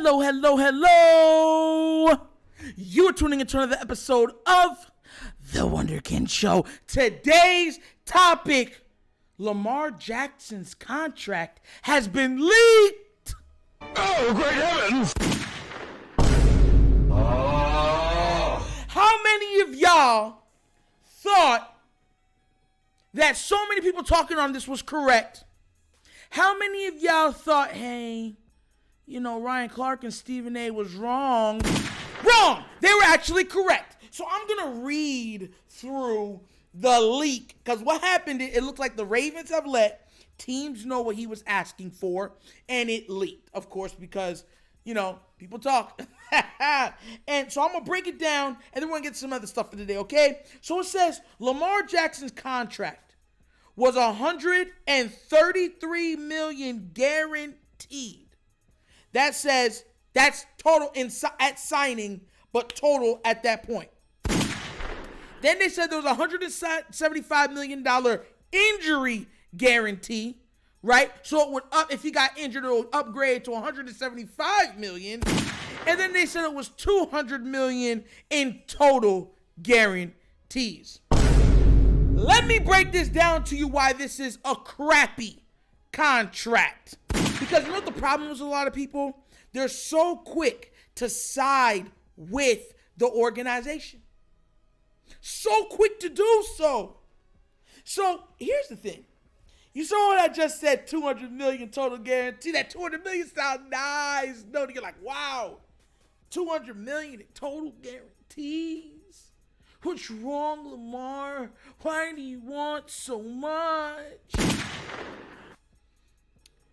Hello, hello, hello. You are tuning into another episode of The Wunderkind Show. Today's topic, Lamar Jackson's contract has been leaked. Oh, great heavens! How many of y'all thought that so many people talking on this was correct? How many of y'all thought, hey, you know, Ryan Clark and Stephen A was wrong? Wrong! They were actually correct. So I'm going to read through the leak, because what happened, it looked like the Ravens have let teams know what he was asking for, and it leaked, of course, because, you know, people talk. And so I'm going to break it down, and then we're going to get some other stuff for today, okay? So it says Lamar Jackson's contract was $133 million guaranteed. That says that's total at signing, but total at that point. Then they said there was a $175 million injury guarantee, right? So it would up, if he got injured, it would upgrade to $175 million. And then they said it was $200 million in total guarantees. Let me break this down to you why this is a crappy contract. Because you know what the problem is with a lot of people? They're so quick to side with the organization. So quick to do so. So here's the thing. You saw what I just said, $200 million total guarantee. That $200 million sounds nice. No, you're like, wow, $200 million in total guarantees. What's wrong, Lamar? Why do you want so much?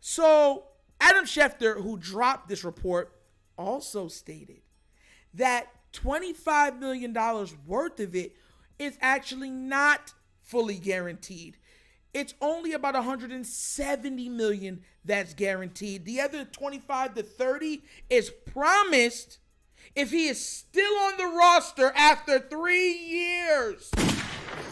So Adam Schefter, who dropped this report, also stated that $25 million worth of it is actually not fully guaranteed. It's only about $170 million that's guaranteed. The other 25 to 30 is promised if he is still on the roster after 3 years.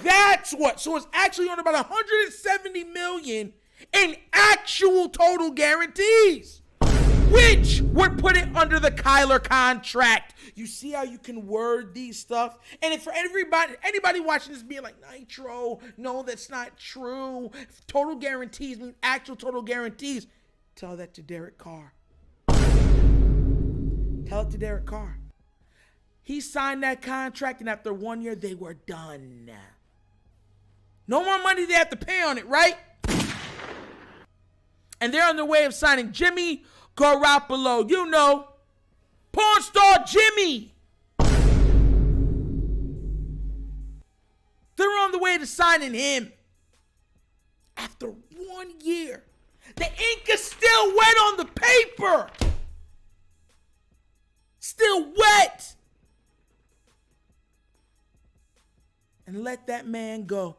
That's what. So it's actually on about $170 million in actual total guarantees, which would put it under the Kyler contract. You see how you can word these stuff? And if for anybody watching this being like, Nitro, no, that's not true. Total guarantees mean actual total guarantees. Tell that to Derek Carr. Tell it to Derek Carr. He signed that contract, and after 1 year, they were done. No more money they have to pay on it, right? And they're on their way of signing Jimmy Garoppolo. You know, porn star Jimmy. They're on the way to signing him. After 1 year, the ink is still wet on the paper. Still wet. And let that man go.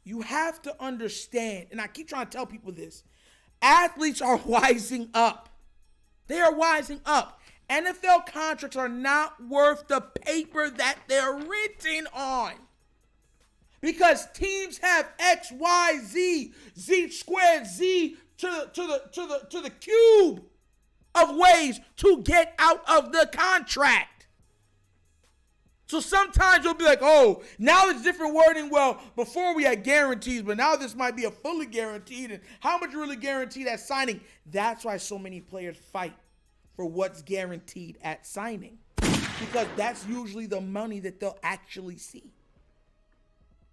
You have to understand, and I keep trying to tell people this, athletes are wising up. They are wising up. NFL contracts are not worth the paper that they're written on. Because teams have X, Y, Z, Z squared, Z to the cube of ways to get out of the contract. So sometimes you'll be like, oh, now it's different wording. Well, before we had guarantees, but now this might be a fully guaranteed. And how much really guaranteed at signing? That's why so many players fight for what's guaranteed at signing. Because that's usually the money that they'll actually see.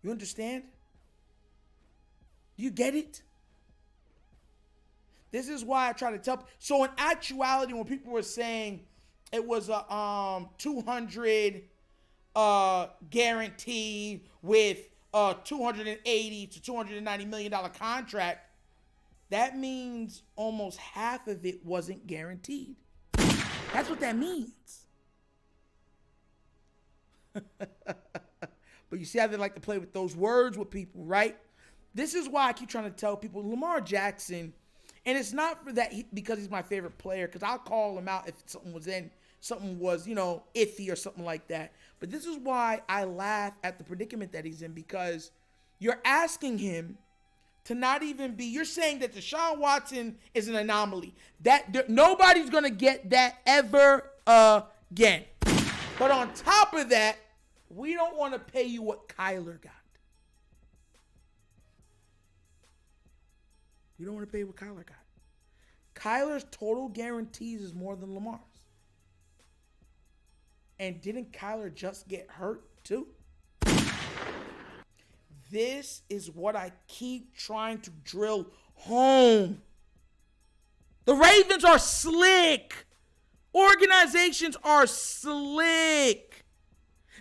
You understand? You get it? This is why I try to tell. So in actuality, when people were saying it was a 200 guaranteed with a $280 to $290 million contract, that means almost half of it wasn't guaranteed. That's what that means. But you see how they like to play with those words with people, right? This is why I keep trying to tell people Lamar Jackson, and it's not for that because he's my favorite player, because I'll call him out if something was, you know, iffy or something like that. But this is why I laugh at the predicament that he's in, because you're asking him to not even be, you're saying that Deshaun Watson is an anomaly. Nobody's going to get that ever again. But on top of that, we don't want to pay you what Kyler got. You don't want to pay what Kyler got. Kyler's total guarantees is more than Lamar's. And didn't Kyler just get hurt too? This is what I keep trying to drill home. The Ravens are slick. Organizations are slick.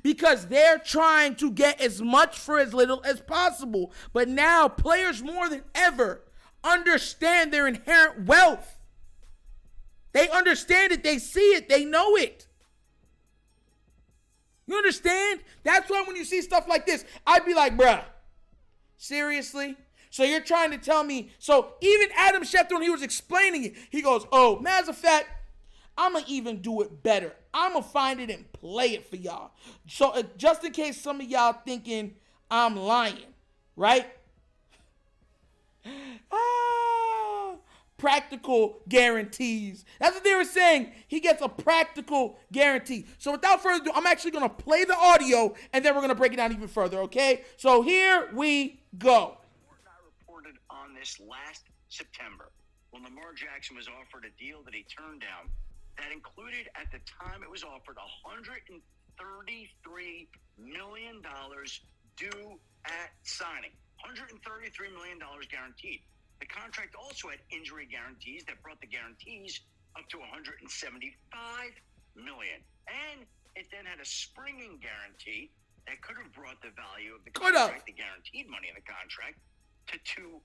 Because they're trying to get as much for as little as possible. But now players more than ever understand their inherent wealth. They understand it. They see it. They know it. You understand? That's why when you see stuff like this, I'd be like, bruh, seriously? So you're trying to tell me, so even Adam Schefter, when he was explaining it, he goes, oh, matter of fact, I'm going to even do it better. I'm going to find it and play it for y'all. So just in case some of y'all thinking I'm lying, right? Practical guarantees. That's what they were saying. He gets a practical guarantee. So without further ado, I'm actually going to play the audio, and then we're going to break it down even further, okay? So here we go. I reported on this last September when Lamar Jackson was offered a deal that he turned down that included, at the time it was offered, $133 million due at signing. $133 million guaranteed. The contract also had injury guarantees that brought the guarantees up to $175 million. And it then had a springing guarantee that could have brought the value of the contract, the guaranteed money in the contract, to $200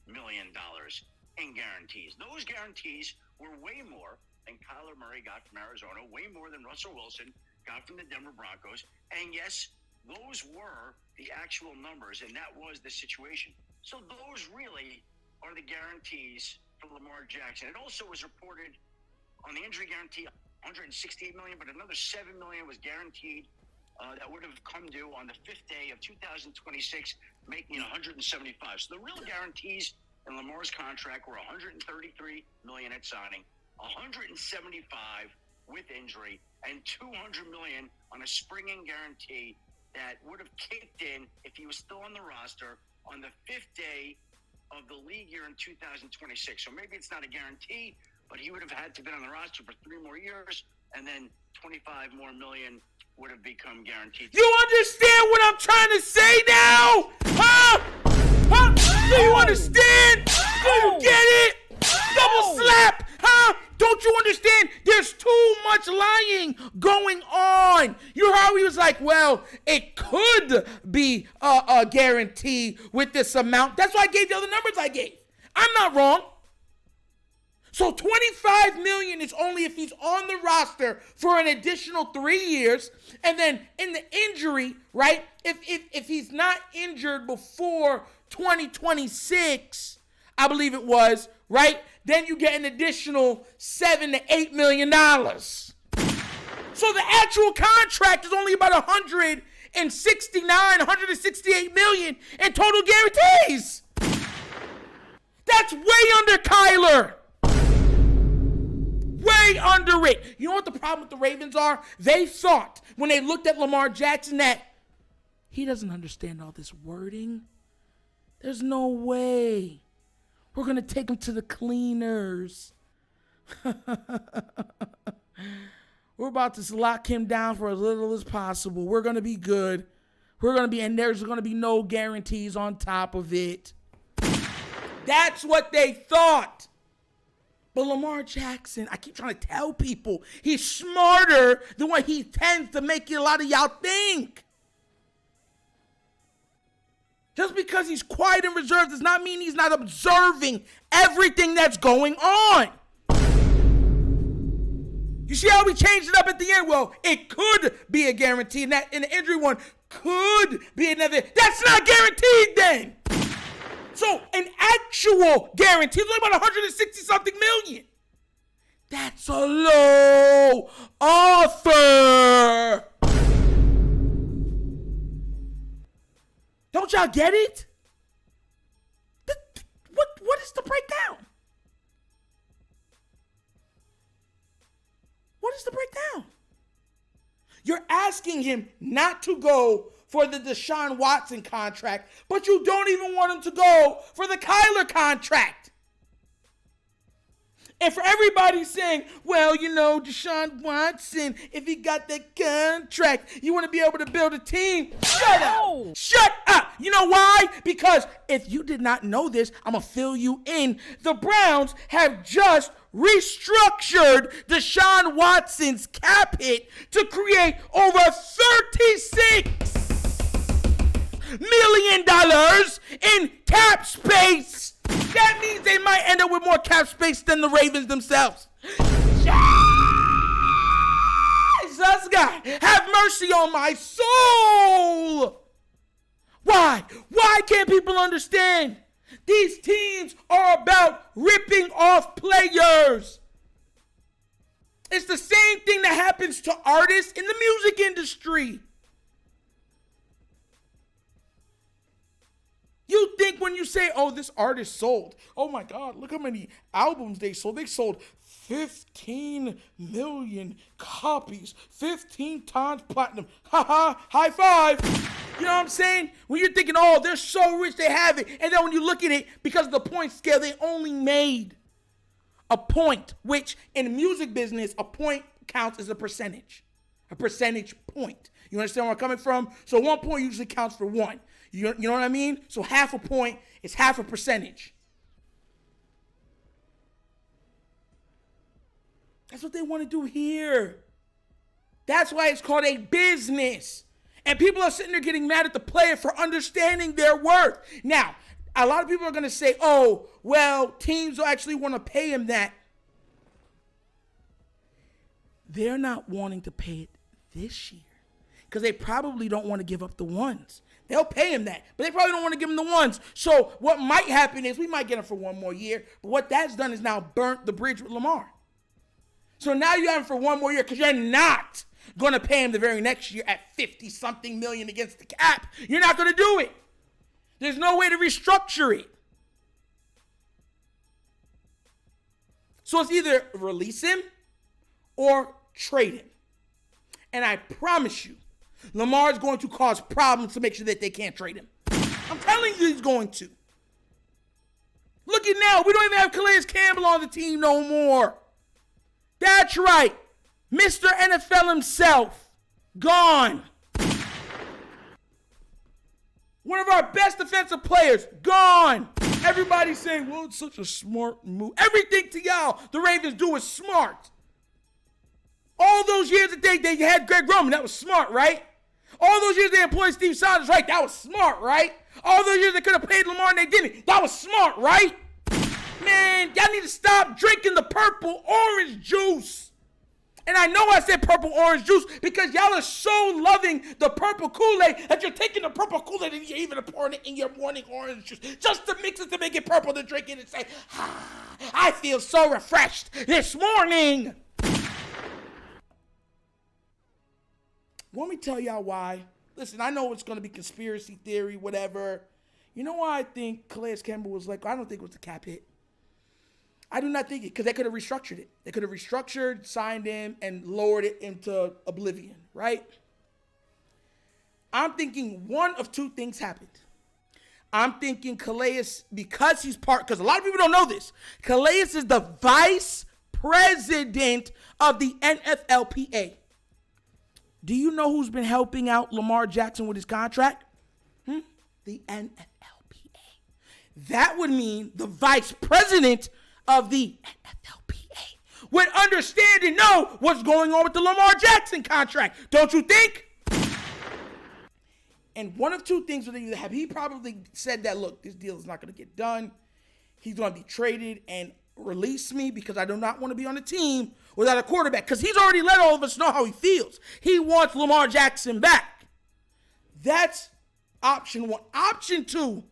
million in guarantees. Those guarantees were way more than Kyler Murray got from Arizona, way more than Russell Wilson got from the Denver Broncos. And yes, those were the actual numbers, and that was the situation. So those really are the guarantees for Lamar Jackson. It also was reported on the injury guarantee, $168 million, but another $7 million was guaranteed that would have come due on the 5th day of 2026, making it $175. So the real guarantees in Lamar's contract were $133 million at signing, $175 with injury, and $200 million on a springing guarantee that would have kicked in if he was still on the roster on the 5th day of the league year in 2026. So maybe it's not a guarantee, but he would have had to be on the roster for 3 more years, and then $25 million would have become guaranteed. You understand what I'm trying to say now? Huh? Do you understand? Do you get it? Double slap, huh? Don't you understand? There's too much lying going on. You heard how he was like, well, it could be a guarantee with this amount. That's why I gave you the numbers I gave. I'm not wrong. So $25 million is only if he's on the roster for an additional 3 years. And then in the injury, right, if he's not injured before 2026, I believe it was, right, then you get an additional $7 to $8 million. So the actual contract is only about 168 million in total guarantees. That's way under Kyler. Way under it. You know what the problem with the Ravens are? They thought when they looked at Lamar Jackson that he doesn't understand all this wording. There's no way. We're going to take him to the cleaners. We're about to lock him down for as little as possible. We're going to be good. And there's going to be no guarantees on top of it. That's what they thought. But Lamar Jackson, I keep trying to tell people, he's smarter than what he tends to make a lot of y'all think. Just because he's quiet and reserved does not mean he's not observing everything that's going on. You see how we changed it up at the end? Well, it could be a guarantee, and that in the injury one could be another. That's not guaranteed then. So an actual guarantee is only about 160-something million. That's a low offer. Don't y'all get it? the breakdown? What is the breakdown? You're asking him not to go for the Deshaun Watson contract, but you don't even want him to go for the Kyler contract. And for everybody saying, well, Deshaun Watson, if he got that contract, you want to be able to build a team. Shut up. Shut up. You know why? Because if you did not know this, I'm going to fill you in. The Browns have just restructured Deshaun Watson's cap hit to create over $36 million in cap space. That means they might end up with more cap space than the Ravens themselves. Jesus, God, have mercy on my soul. Why? Why can't people understand? These teams are about ripping off players. It's the same thing that happens to artists in the music industry. You think when you say, oh, this artist sold, oh my God, look how many albums they sold. They sold 15 million copies, 15 times platinum. High five. You know what I'm saying? When you're thinking, oh, they're so rich, they have it. And then when you look at it, because of the point scale, they only made a point, which in the music business, a point counts as a percentage point. You understand where I'm coming from? So 1 point usually counts for one. You know what I mean? So half a point is half a percentage. That's what they want to do here. That's why it's called a business. And people are sitting there getting mad at the player for understanding their worth. Now, a lot of people are going to say, oh, well, teams will actually want to pay him that. They're not wanting to pay it this year because they probably don't want to give up the ones. They'll pay him that, but they probably don't want to give him the ones. So what might happen is we might get him for one more year, but what that's done is now burnt the bridge with Lamar. So now you have him for one more year because you're not going to pay him the very next year at 50-something million against the cap. You're not going to do it. There's no way to restructure it. So it's either release him or trade him. And I promise you, Lamar's going to cause problems to make sure that they can't trade him. I'm telling you he's going to. Look at now. We don't even have Calais Campbell on the team no more. That's right. Mr. NFL himself. Gone. One of our best defensive players. Gone. Everybody's saying, well, it's such a smart move. Everything to y'all the Ravens do is smart. All those years that they had Greg Roman, that was smart, right? All those years they employed Steve Saunders, right? That was smart, right? All those years they could have paid Lamar and they didn't. That was smart, right? Man, y'all need to stop drinking the purple orange juice. And I know I said purple orange juice because y'all are so loving the purple Kool-Aid that you're taking the purple Kool-Aid and you're even pouring it in your morning orange juice just to mix it to make it purple to drink it and say, I feel so refreshed this morning. Want me to tell y'all why? Listen, I know it's going to be conspiracy theory, whatever. You know why I think Calais Campbell was like, I don't think it was a cap hit. I do not think it, because they could have restructured it. They could have restructured, signed him, and lowered it into oblivion, right? I'm thinking one of two things happened. I'm thinking Calais, because he's because a lot of people don't know this, Calais is the vice president of the NFLPA. Do you know who's been helping out Lamar Jackson with his contract? The NFLPA. That would mean the vice president of the NFLPA would understand and know what's going on with the Lamar Jackson contract. Don't you think? And one of two things would either have. He probably said that, look, this deal is not going to get done. He's going to be traded and release me because I do not want to be on a team without a quarterback, because he's already let all of us know how he feels. He wants Lamar Jackson back. That's option one. Option two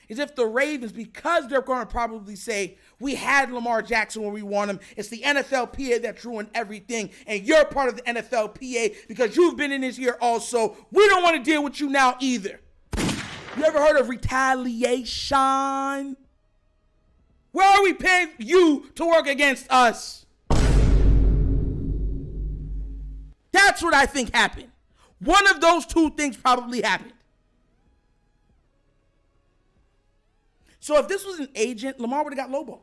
is if the Ravens, because they're going to probably say, we had Lamar Jackson when we want him, it's the NFLPA that's ruined everything, and you're part of the NFLPA because you've been in this year also. We don't want to deal with you now either. You ever heard of retaliation? Where are we paying you to work against us? That's what I think happened. One of those two things probably happened. So if this was an agent, Lamar would have got lowballed.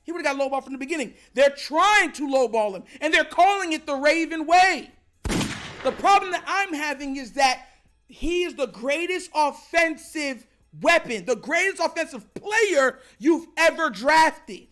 He would have got lowballed from the beginning. They're trying to lowball him, and they're calling it the Raven way. The problem that I'm having is that he is the greatest offensive weapon, the greatest offensive player you've ever drafted.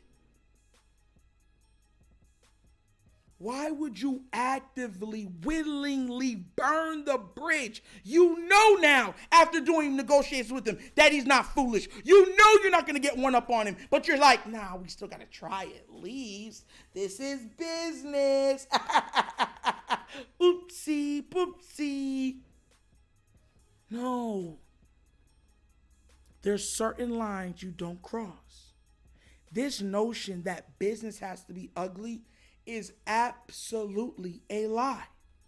Why would you actively, willingly burn the bridge? You know now, after doing negotiations with him, that he's not foolish. You know you're not going to get one up on him, but you're like, nah, we still got to try at least. This is business. Oopsie, poopsie. No. There's certain lines you don't cross. This notion that business has to be ugly is absolutely a lie.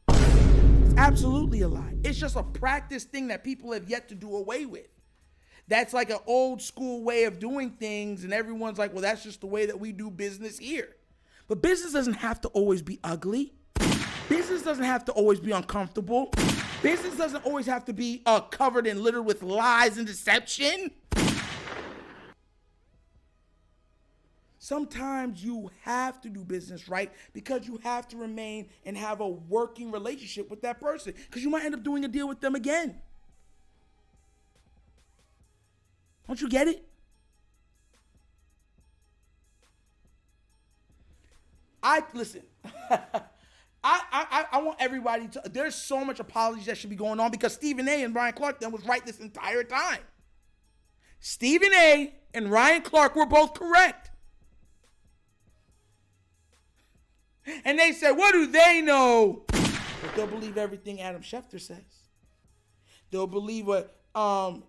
It's absolutely a lie. It's just a practice thing that people have yet to do away with. That's like an old school way of doing things, and everyone's like, well, that's just the way that we do business here. But business doesn't have to always be ugly. Business doesn't have to always be uncomfortable. Business doesn't always have to be covered and littered with lies and deception. Sometimes you have to do business right because you have to remain and have a working relationship with that person, because you might end up doing a deal with them again. Don't you get it? Listen. I want everybody to. There's so much apologies that should be going on because Stephen A. and Ryan Clark then was right this entire time. Stephen A. and Ryan Clark were both correct. And they said, what do they know? But they'll believe everything Adam Schefter says. They'll believe what Andrea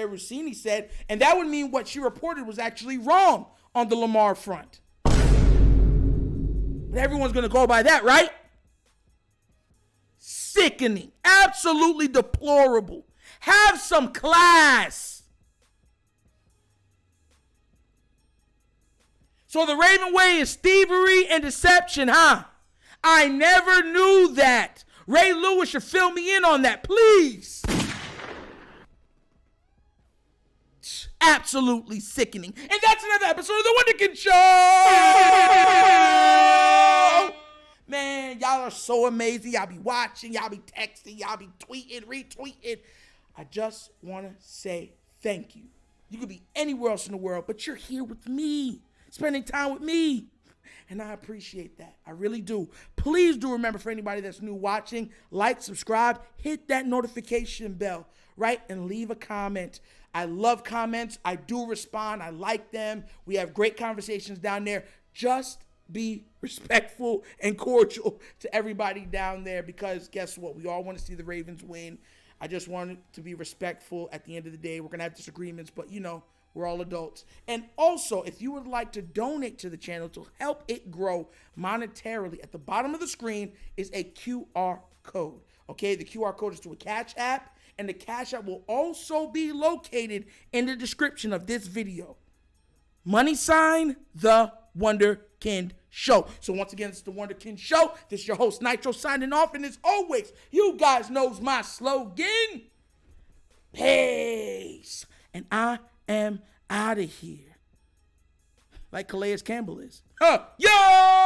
Rossini said, and that would mean what she reported was actually wrong on the Lamar front. But everyone's going to go by that, right? Sickening. Absolutely deplorable. Have some class. So the Raven way is thievery and deception, huh? I never knew that. Ray Lewis should fill me in on that, please. Absolutely sickening. And that's another episode of The Wunderkind Show. Man, y'all are so amazing. Y'all be watching, y'all be texting, y'all be tweeting, retweeting. I just want to say thank you. You could be anywhere else in the world, but you're here with me, spending time with me. And I appreciate that. I really do. Please do remember, for anybody that's new watching, like, subscribe, hit that notification bell, right? And leave a comment. I love comments. I do respond. I like them. We have great conversations down there. Just be respectful and cordial to everybody down there, because guess what? We all want to see the Ravens win. I just want it to be respectful. At the end of the day, we're going to have disagreements, but you know, we're all adults. And also, if you would like to donate to the channel to help it grow monetarily, at the bottom of the screen is a QR code. Okay, the QR code is to a CashApp, and the CashApp will also be located in the description of this video. Money sign, The Wunderkind Show. So once again, it's The Wunderkind Show. This is your host, Nitro, signing off. And as always, you guys knows my slogan. Peace. And I am out of here. Like Calais Campbell is. Yo!